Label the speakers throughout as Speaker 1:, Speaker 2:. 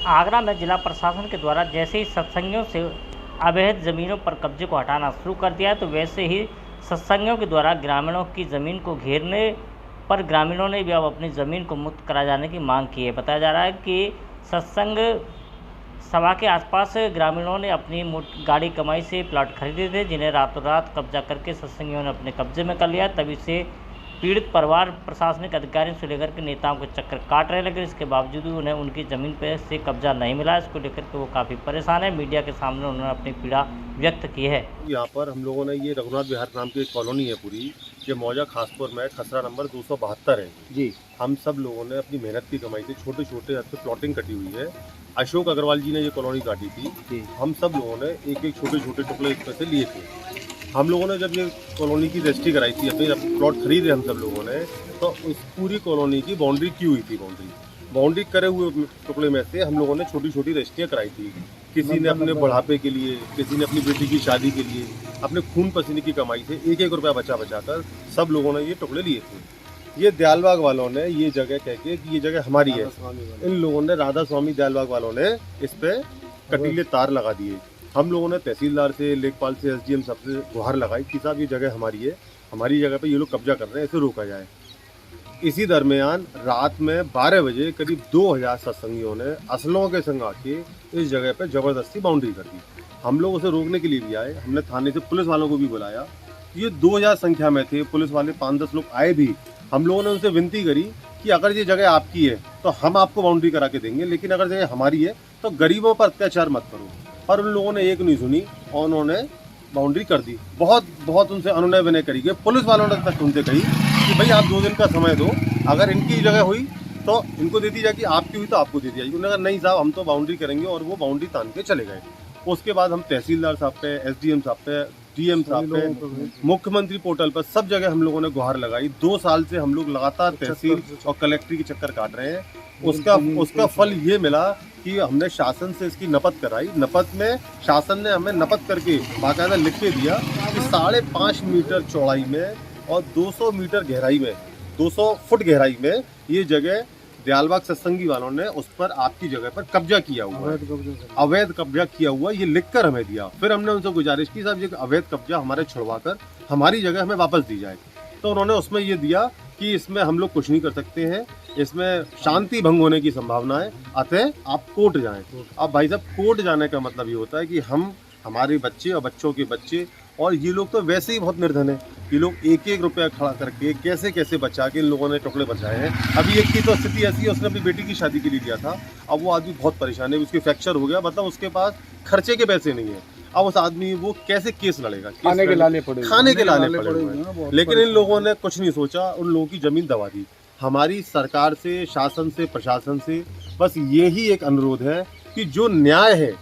Speaker 1: आगरा में जिला प्रशासन के द्वारा जैसे ही सत्संगियों से अवैध ज़मीनों पर कब्जे को हटाना शुरू कर दिया तो वैसे ही सत्संगियों के द्वारा ग्रामीणों की ज़मीन को घेरने पर ग्रामीणों ने भी अब अपनी ज़मीन को मुक्त करा जाने की मांग की है। बताया जा रहा है कि सत्संग सभा के आसपास ग्रामीणों ने अपनी गाड़ी कमाई से प्लाट खरीदे थे, जिन्हें रातों रात कब्जा करके सत्संगियों ने अपने कब्जे में कर लिया। तभी से पीड़ित परिवार प्रशासनिक अधिकारियों से लेकर के नेताओं के चक्कर काट रहे, लेकिन इसके बावजूद भी उन्हें उनकी ज़मीन पर से कब्जा नहीं मिला। इसको लेकर के वो काफ़ी परेशान है। मीडिया के सामने उन्होंने अपनी पीड़ा व्यक्त की है।
Speaker 2: यहाँ पर हम लोगों ने ये रघुनाथ विहार नाम की एक कॉलोनी है पूरी, ये मौजा खासपुर में खसरा नंबर 272 है जी। हम सब लोगों ने अपनी मेहनत की कमाई से छोटे छोटे हद से प्लॉटिंग कटी हुई है। अशोक अग्रवाल जी ने ये कॉलोनी काटी थी। हम सब लोगों ने एक एक छोटे छोटे टुकड़े इसमें से लिए थे। हम लोगों ने जब ये कॉलोनी की रजिस्ट्री कराई थी, अपने प्लॉट खरीदे हम सब लोगों ने, तो उस पूरी कॉलोनी की बाउंड्री की हुई थी। बाउंड्री करे हुए टुकड़े में से हम लोगों ने छोटी छोटी रजिस्ट्रियाँ कराई थी। किसी ने अपने बुढ़ापे के लिए, किसी ने अपनी बेटी की शादी के लिए, अपने खून पसीने की कमाई से एक एक रुपया बचा कर सब लोगों ने ये टुकड़े लिए थे। ये दयालबाग वालों ने ये जगह कह के कि ये जगह हमारी है, इन लोगों ने, राधा स्वामी दयालबाग वालों ने इस पे कटीले तार लगा दिए। हम लोगों ने तहसीलदार से, लेखपाल से, SDM साहब से गुहार लगाई कि साहब ये जगह हमारी है, हमारी जगह पे ये लोग कब्जा कर रहे हैं, इसे रोका जाए। इसी दरमियान रात में 12 बजे करीब 2000 सत्संगियों ने असलों के संग आके इस जगह पे ज़बरदस्ती बाउंड्री कर दी। हम लोग उसे रोकने के लिए भी आए, हमने थाने से पुलिस वालों को भी बुलाया। ये 2000 संख्या में थे, पुलिस वाले 5-10 लोग आए भी। हम लोगों ने उनसे विनती करी कि अगर ये जगह आपकी है तो हम आपको बाउंड्री करा के देंगे, लेकिन अगर जगह हमारी है तो गरीबों पर अत्याचार मत करो। पर उन लोगों ने एक नहीं सुनी और उन्होंने बाउंड्री कर दी। बहुत उनसे अनुनय विनय करी गई। पुलिस वालों ने तक उनसे कही कि भाई आप 2 दिन का समय दो, अगर इनकी जगह हुई तो इनको दे दी जाएगी, आपकी हुई तो आपको दे दी जाएगी। उन्होंने कहा नहीं साहब, हम तो बाउंड्री करेंगे, और वो बाउंड्री तान के चले गए। उसके बाद हम तहसीलदार साहब पे, SDM साहब पे, DM साहब पे, मुख्यमंत्री पोर्टल पर सब जगह हम लोगों ने गुहार लगाई। 2 साल से हम लोग लगातार तहसील और कलेक्ट्री के चक्कर काट रहे हैं। उसका फल ये मिला कि हमने शासन से इसकी नपत कराई। नपत में शासन ने हमें नपत करके बाकायदा लिख के दिया कि 5.5 मीटर चौड़ाई में और 200 मीटर गहराई में, 200 फुट गहराई में ये जगह दयालबाग सत्संगी वालों ने उस पर आपकी जगह पर कब्जा किया हुआ है, अवैध कब्जा किया हुआ, ये लिखकर हमें दिया। फिर हमने उनसे गुजारिश की साहब ये अवैध कब्जा हमारे छुड़वाकर हमारी जगह हमें वापस दी जाए। तो उन्होंने उसमें ये दिया कि इसमें हम लोग कुछ नहीं कर सकते हैं, इसमें शांति भंग होने की संभावना है, अतः आप कोर्ट जाएं। अब भाई साहब, कोर्ट जाने का मतलब ये होता है कि हम, हमारे बच्चे और बच्चों के बच्चे, और ये लोग तो वैसे ही बहुत निर्धन है, ये लोग एक एक रुपया खड़ा करके कैसे कैसे बचा के इन लोगों ने टुकड़े बचाए हैं। अभी एक की तो स्थिति ऐसी है, उसने अपनी बेटी की शादी के लिए लिया था, अब वो आदमी बहुत परेशान है, उसकी फ्रैक्चर हो गया, मतलब उसके पास खर्चे के पैसे नहीं है। अब उस आदमी वो कैसे केस लड़ेगा, खाने के लाने पड़े। लेकिन इन लोगों ने कुछ नहीं सोचा, उन लोगों की जमीन दबा दी। हमारी सरकार से, शासन से, प्रशासन से बस यही एक अनुरोध है कि जो न्याय है,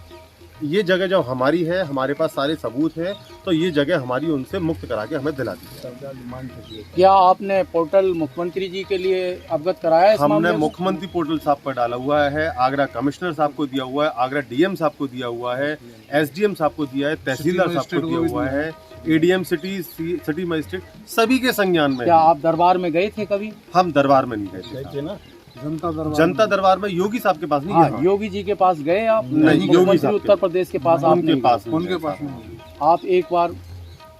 Speaker 2: ये जगह जब हमारी है, हमारे पास सारे सबूत हैं, तो ये जगह हमारी उनसे मुक्त करा के हमें दिला दी।
Speaker 3: क्या आपने पोर्टल मुख्यमंत्री जी के लिए अवगत कराया है?
Speaker 2: हमने मुख्यमंत्री पोर्टल साहब पर डाला हुआ है, आगरा कमिश्नर साहब को दिया हुआ है, आगरा DM साहब को दिया हुआ है, SDM साहब को दिया है, तहसीलदार साहब को दिया हुआ है, ADM सिटी मजिस्ट्रेट, सभी के संज्ञान में।
Speaker 3: क्या आप दरबार में गए थे कभी?
Speaker 2: हम दरबार में नहीं गए थे ना, जनता दरबार में योगी साहब के पास नहीं गए।
Speaker 3: योगी जी के पास गए आप?
Speaker 2: नहीं, योगी साहब
Speaker 3: उत्तर प्रदेश के पास आप
Speaker 2: उनके पास
Speaker 3: नहीं। आप एक बार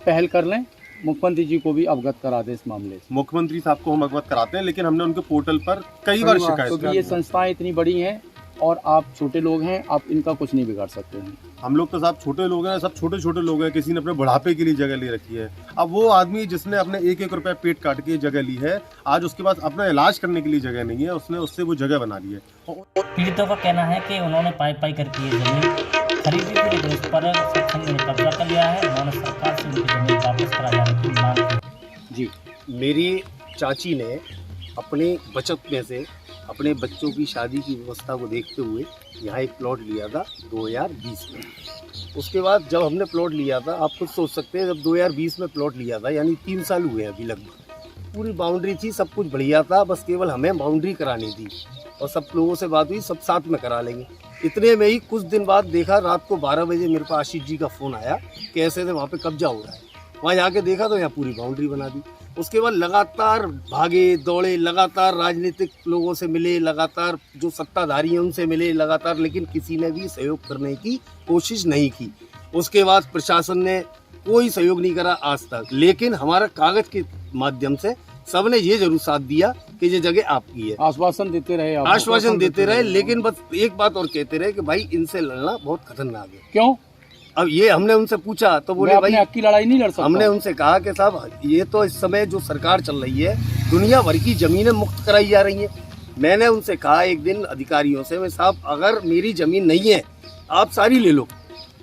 Speaker 3: पहल कर लें, मुख्यमंत्री जी को भी अवगत करा दे इस मामले से।
Speaker 2: मुख्यमंत्री साहब को हम अवगत कराते हैं, लेकिन हमने उनके पोर्टल पर कई बार शिकायत की।
Speaker 3: ये संस्थाएं इतनी बड़ी हैं और आप छोटे लोग हैं, आप इनका कुछ नहीं बिगाड़ सकते हैं।
Speaker 2: हम लोग तो साहब छोटे लोग हैं, सब छोटे छोटे लोग हैं। किसी ने अपने बुढ़ापे के लिए जगह ले रखी है। अब वो आदमी जिसने अपने एक एक रुपया पेट काट के जगह ली है, आज उसके पास अपना इलाज करने के लिए जगह नहीं है, उसने उससे वो जगह बना ली है।
Speaker 1: पीड़ितों का कहना है कि उन्होंने पाई करके ये जमीन खरीदी थी, लेकिन उस पर सत्संग ने कब्जा कर लिया है। उन्होंने सरकार से उनकी जमीन वापस करा जाने की मांग की।
Speaker 4: जी, मेरी चाची ने अपने बचत में से अपने बच्चों की शादी की व्यवस्था को देखते हुए यहाँ एक प्लॉट लिया था 2020 में। उसके बाद जब हमने प्लॉट लिया था, आप खुद सोच सकते हैं, जब 2020 में प्लॉट लिया था, यानी 3 साल हुए हैं अभी लगभग। पूरी बाउंड्री थी, सब कुछ बढ़िया था, बस केवल हमें बाउंड्री करानी थी और सब लोगों से बात हुई, सब साथ में करा लेंगे। इतने में ही कुछ दिन बाद देखा, रात को 12 बजे मेरे पास आशीष जी का फ़ोन आया कि ऐसे वहाँ पर कब्जा हो रहा है। वहाँ जाके देखा तो यहाँ पूरी बाउंड्री बना दी। उसके बाद लगातार भागे दौड़े, लगातार राजनीतिक लोगों से मिले, लगातार जो सत्ताधारी हैं उनसे मिले लगातार, लेकिन किसी ने भी सहयोग करने की कोशिश नहीं की। उसके बाद प्रशासन ने कोई सहयोग नहीं करा आज तक, लेकिन हमारा कागज के माध्यम से सबने ये जरूर साथ दिया कि ये जगह आपकी है।
Speaker 3: आश्वासन देते रहे,
Speaker 4: आश्वासन देते रहे, लेकिन बस एक बात और कहते रहे कि भाई इनसे लड़ना बहुत खतरनाक है।
Speaker 3: क्यों?
Speaker 4: अब ये हमने उनसे पूछा तो बोले भाई
Speaker 3: हक की लड़ाई नहीं लड़ सकता।
Speaker 4: हमने उनसे कहा कि साहब ये तो इस समय जो सरकार चल रही है दुनिया भर की जमीनें मुक्त कराई जा रही हैं। मैंने उनसे कहा एक दिन अधिकारियों से, मैं साहब अगर मेरी जमीन नहीं है आप सारी ले लो,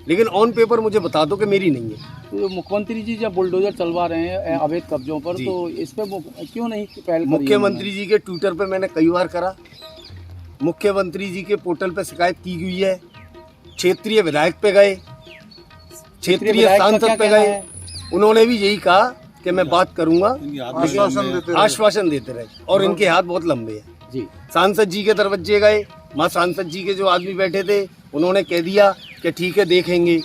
Speaker 4: लेकिन ऑन पेपर मुझे बता दो कि मेरी नहीं है।
Speaker 3: तो मुख्यमंत्री जी जब बुलडोजर चलवा रहे हैं अवैध कब्जों पर, तो इस पे क्यों नहीं पहल करी?
Speaker 4: मुख्यमंत्री जी के ट्विटर पे मैंने कई बार करा, मुख्यमंत्री जी के पोर्टल पे शिकायत की गई है, क्षेत्रीय विधायक पे गए, क्षेत्रीय सांसद पे गए, उन्होंने भी यही कहा कि मैं बात करूंगा, आश्वासन देते रहे और इनके हाथ बहुत लंबे हैं जी। सांसद जी के दरवाजे गए, वहाँ सांसद जी के जो आदमी बैठे थे उन्होंने कह दिया कि ठीक है देखेंगे।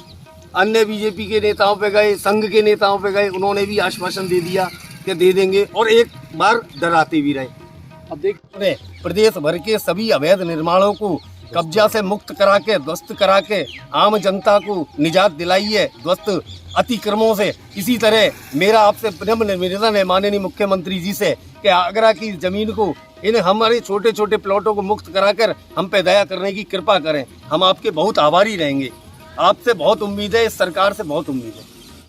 Speaker 4: अन्य बीजेपी के नेताओं पे गए, संघ के नेताओं पे गए, उन्होंने भी आश्वासन दे दिया कि दे देंगे और एक बार डराते भी रहे। अब देख प्रदेश भर के सभी अवैध निर्माणों को कब्जा से मुक्त करा के, ध्वस्त करा के आम जनता को निजात दिलाई है ध्वस्त अतिक्रमों से। इसी तरह मेरा आपसे निवेदन है माननीय मुख्यमंत्री जी से कि आगरा की जमीन को इन हमारे छोटे छोटे प्लॉटों को मुक्त कराकर हम पे दया करने की कृपा करें। हम आपके बहुत आभारी रहेंगे। आपसे बहुत उम्मीद है, इस सरकार से बहुत उम्मीद है।